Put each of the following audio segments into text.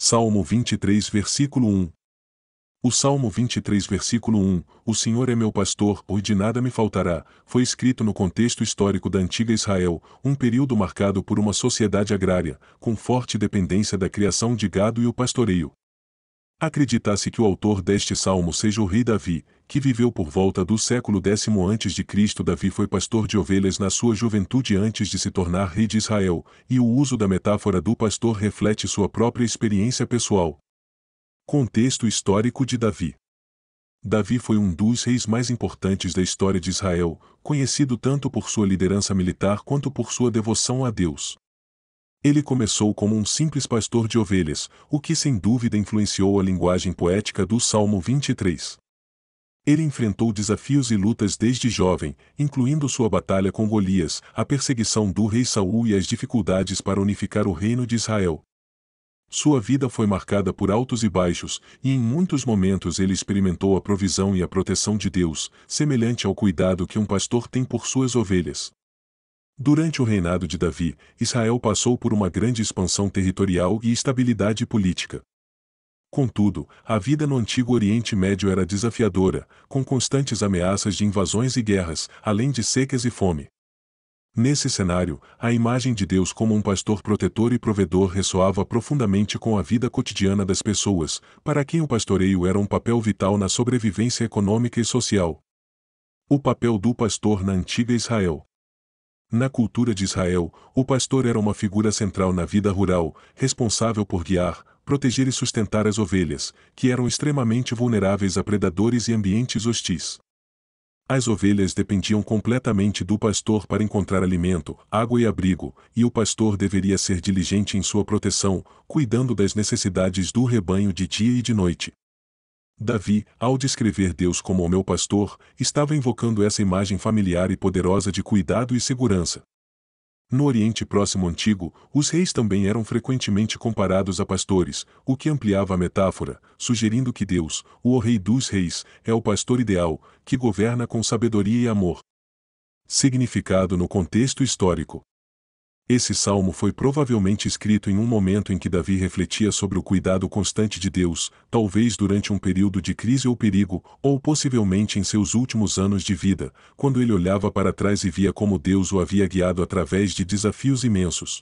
Salmo 23, versículo 1. O Salmo 23, versículo 1, O Senhor é meu pastor, e de nada me faltará, foi escrito no contexto histórico da antiga Israel, um período marcado por uma sociedade agrária, com forte dependência da criação de gado e o pastoreio. Acredita-se que o autor deste salmo seja o rei Davi, que viveu por volta do século X a.C. Davi foi pastor de ovelhas na sua juventude antes de se tornar rei de Israel, e o uso da metáfora do pastor reflete sua própria experiência pessoal. Contexto histórico de Davi. Davi foi um dos reis mais importantes da história de Israel, conhecido tanto por sua liderança militar quanto por sua devoção a Deus. Ele começou como um simples pastor de ovelhas, o que sem dúvida influenciou a linguagem poética do Salmo 23. Ele enfrentou desafios e lutas desde jovem, incluindo sua batalha com Golias, a perseguição do rei Saul e as dificuldades para unificar o reino de Israel. Sua vida foi marcada por altos e baixos, e em muitos momentos ele experimentou a provisão e a proteção de Deus, semelhante ao cuidado que um pastor tem por suas ovelhas. Durante o reinado de Davi, Israel passou por uma grande expansão territorial e estabilidade política. Contudo, a vida no Antigo Oriente Médio era desafiadora, com constantes ameaças de invasões e guerras, além de secas e fome. Nesse cenário, a imagem de Deus como um pastor protetor e provedor ressoava profundamente com a vida cotidiana das pessoas, para quem o pastoreio era um papel vital na sobrevivência econômica e social. O papel do pastor na antiga Israel. Na cultura de Israel, o pastor era uma figura central na vida rural, responsável por guiar, proteger e sustentar as ovelhas, que eram extremamente vulneráveis a predadores e ambientes hostis. As ovelhas dependiam completamente do pastor para encontrar alimento, água e abrigo, e o pastor deveria ser diligente em sua proteção, cuidando das necessidades do rebanho de dia e de noite. Davi, ao descrever Deus como o meu pastor, estava invocando essa imagem familiar e poderosa de cuidado e segurança. No Oriente Próximo Antigo, os reis também eram frequentemente comparados a pastores, o que ampliava a metáfora, sugerindo que Deus, o Rei dos Reis, é o pastor ideal, que governa com sabedoria e amor. Significado no contexto histórico. Esse salmo foi provavelmente escrito em um momento em que Davi refletia sobre o cuidado constante de Deus, talvez durante um período de crise ou perigo, ou possivelmente em seus últimos anos de vida, quando ele olhava para trás e via como Deus o havia guiado através de desafios imensos.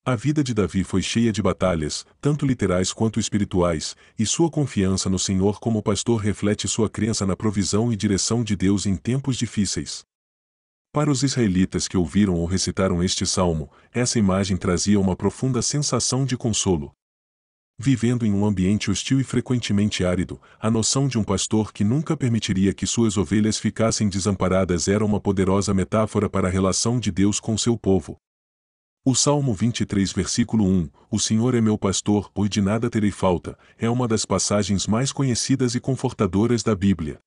A vida de Davi foi cheia de batalhas, tanto literais quanto espirituais, e sua confiança no Senhor como pastor reflete sua crença na provisão e direção de Deus em tempos difíceis. Para os israelitas que ouviram ou recitaram este salmo, essa imagem trazia uma profunda sensação de consolo. Vivendo em um ambiente hostil e frequentemente árido, a noção de um pastor que nunca permitiria que suas ovelhas ficassem desamparadas era uma poderosa metáfora para a relação de Deus com seu povo. O Salmo 23, versículo 1, O Senhor é meu pastor, e de nada terei falta, é uma das passagens mais conhecidas e confortadoras da Bíblia.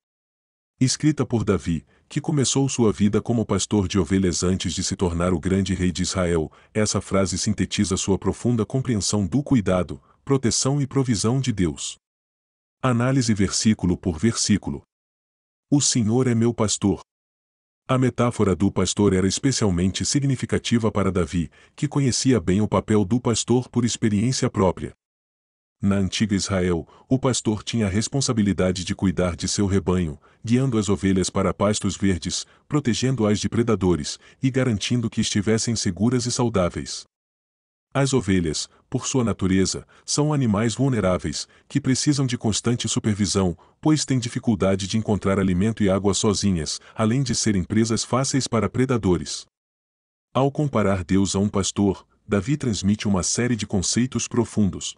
Escrita por Davi, que começou sua vida como pastor de ovelhas antes de se tornar o grande rei de Israel, essa frase sintetiza sua profunda compreensão do cuidado, proteção e provisão de Deus. Análise versículo por versículo. O Senhor é meu pastor. A metáfora do pastor era especialmente significativa para Davi, que conhecia bem o papel do pastor por experiência própria. Na antiga Israel, o pastor tinha a responsabilidade de cuidar de seu rebanho, guiando as ovelhas para pastos verdes, protegendo-as de predadores e garantindo que estivessem seguras e saudáveis. As ovelhas, por sua natureza, são animais vulneráveis, que precisam de constante supervisão, pois têm dificuldade de encontrar alimento e água sozinhas, além de serem presas fáceis para predadores. Ao comparar Deus a um pastor, Davi transmite uma série de conceitos profundos.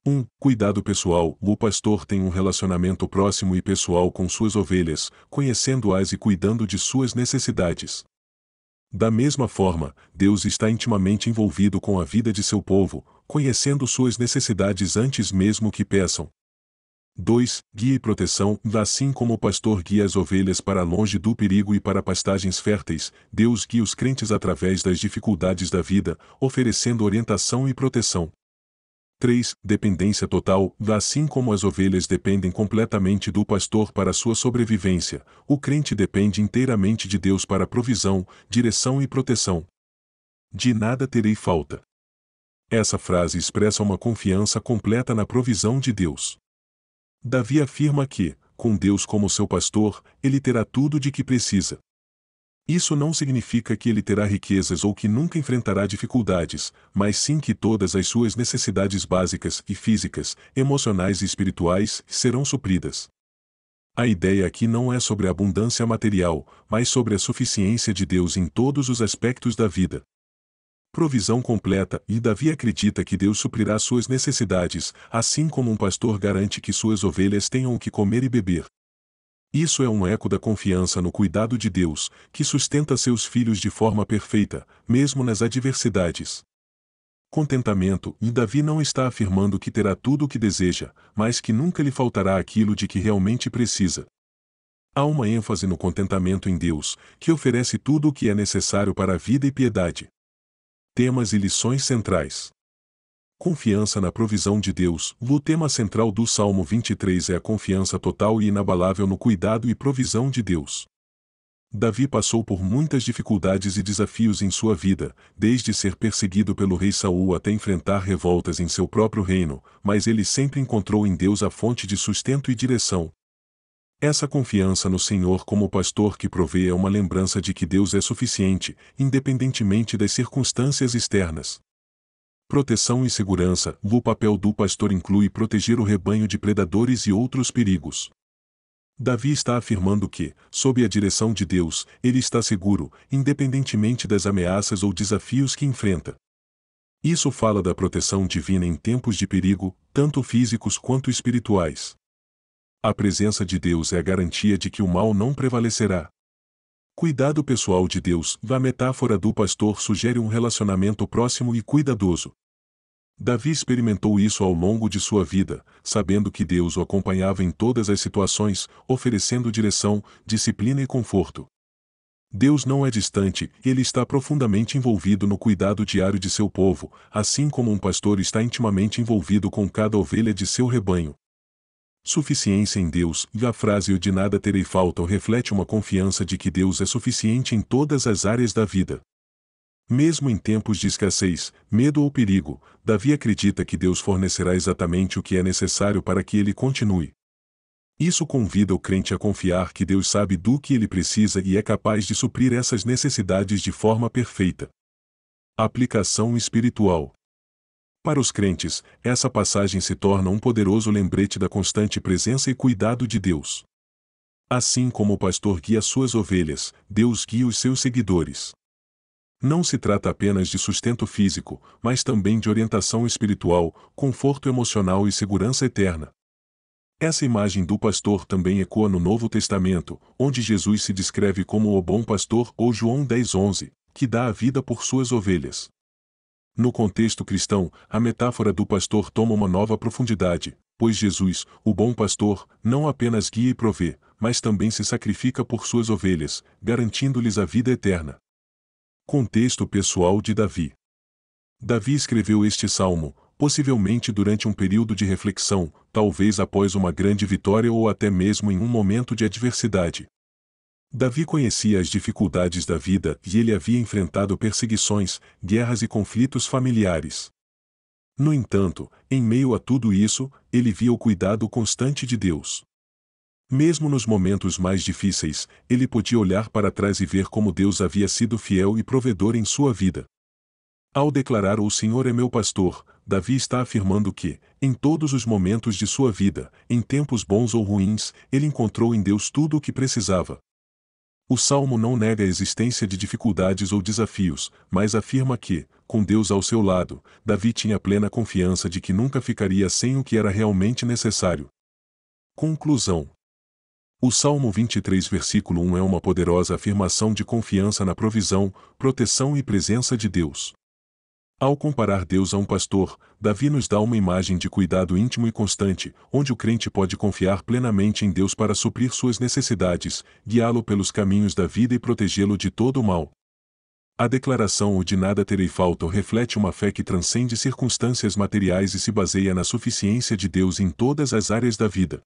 1. Cuidado pessoal. O pastor tem um relacionamento próximo e pessoal com suas ovelhas, conhecendo-as e cuidando de suas necessidades. Da mesma forma, Deus está intimamente envolvido com a vida de seu povo, conhecendo suas necessidades antes mesmo que peçam. 2. Guia e proteção. Assim como o pastor guia as ovelhas para longe do perigo e para pastagens férteis, Deus guia os crentes através das dificuldades da vida, oferecendo orientação e proteção. 3. Dependência total. Assim como as ovelhas dependem completamente do pastor para sua sobrevivência, o crente depende inteiramente de Deus para provisão, direção e proteção. De nada terei falta. Essa frase expressa uma confiança completa na provisão de Deus. Davi afirma que, com Deus como seu pastor, ele terá tudo de que precisa. Isso não significa que ele terá riquezas ou que nunca enfrentará dificuldades, mas sim que todas as suas necessidades básicas e físicas, emocionais e espirituais serão supridas. A ideia aqui não é sobre a abundância material, mas sobre a suficiência de Deus em todos os aspectos da vida. Provisão completa, e Davi acredita que Deus suprirá suas necessidades, assim como um pastor garante que suas ovelhas tenham o que comer e beber. Isso é um eco da confiança no cuidado de Deus, que sustenta seus filhos de forma perfeita, mesmo nas adversidades. Contentamento, e Davi não está afirmando que terá tudo o que deseja, mas que nunca lhe faltará aquilo de que realmente precisa. Há uma ênfase no contentamento em Deus, que oferece tudo o que é necessário para a vida e piedade. Temas e lições centrais. Confiança na provisão de Deus. O tema central do Salmo 23 é a confiança total e inabalável no cuidado e provisão de Deus. Davi passou por muitas dificuldades e desafios em sua vida, desde ser perseguido pelo rei Saul até enfrentar revoltas em seu próprio reino, mas ele sempre encontrou em Deus a fonte de sustento e direção. Essa confiança no Senhor como pastor que provê é uma lembrança de que Deus é suficiente, independentemente das circunstâncias externas. Proteção e segurança. O papel do pastor inclui proteger o rebanho de predadores e outros perigos. Davi está afirmando que, sob a direção de Deus, ele está seguro, independentemente das ameaças ou desafios que enfrenta. Isso fala da proteção divina em tempos de perigo, tanto físicos quanto espirituais. A presença de Deus é a garantia de que o mal não prevalecerá. Cuidado pessoal de Deus. A metáfora do pastor sugere um relacionamento próximo e cuidadoso. Davi experimentou isso ao longo de sua vida, sabendo que Deus o acompanhava em todas as situações, oferecendo direção, disciplina e conforto. Deus não é distante, ele está profundamente envolvido no cuidado diário de seu povo, assim como um pastor está intimamente envolvido com cada ovelha de seu rebanho. Suficiência em Deus. E a frase "eu de nada terei falta" reflete uma confiança de que Deus é suficiente em todas as áreas da vida. Mesmo em tempos de escassez, medo ou perigo, Davi acredita que Deus fornecerá exatamente o que é necessário para que ele continue. Isso convida o crente a confiar que Deus sabe do que ele precisa e é capaz de suprir essas necessidades de forma perfeita. Aplicação espiritual. Para os crentes, essa passagem se torna um poderoso lembrete da constante presença e cuidado de Deus. Assim como o pastor guia suas ovelhas, Deus guia os seus seguidores. Não se trata apenas de sustento físico, mas também de orientação espiritual, conforto emocional e segurança eterna. Essa imagem do pastor também ecoa no Novo Testamento, onde Jesus se descreve como o bom pastor, ou João 10:11, que dá a vida por suas ovelhas. No contexto cristão, a metáfora do pastor toma uma nova profundidade, pois Jesus, o bom pastor, não apenas guia e provê, mas também se sacrifica por suas ovelhas, garantindo-lhes a vida eterna. Contexto pessoal de Davi. Davi escreveu este salmo, possivelmente durante um período de reflexão, talvez após uma grande vitória ou até mesmo em um momento de adversidade. Davi conhecia as dificuldades da vida e ele havia enfrentado perseguições, guerras e conflitos familiares. No entanto, em meio a tudo isso, ele via o cuidado constante de Deus. Mesmo nos momentos mais difíceis, ele podia olhar para trás e ver como Deus havia sido fiel e provedor em sua vida. Ao declarar "O Senhor é meu pastor", Davi está afirmando que, em todos os momentos de sua vida, em tempos bons ou ruins, ele encontrou em Deus tudo o que precisava. O Salmo não nega a existência de dificuldades ou desafios, mas afirma que, com Deus ao seu lado, Davi tinha plena confiança de que nunca ficaria sem o que era realmente necessário. Conclusão. O Salmo 23 versículo 1 é uma poderosa afirmação de confiança na provisão, proteção e presença de Deus. Ao comparar Deus a um pastor, Davi nos dá uma imagem de cuidado íntimo e constante, onde o crente pode confiar plenamente em Deus para suprir suas necessidades, guiá-lo pelos caminhos da vida e protegê-lo de todo o mal. A declaração "o de nada terei falta" reflete uma fé que transcende circunstâncias materiais e se baseia na suficiência de Deus em todas as áreas da vida.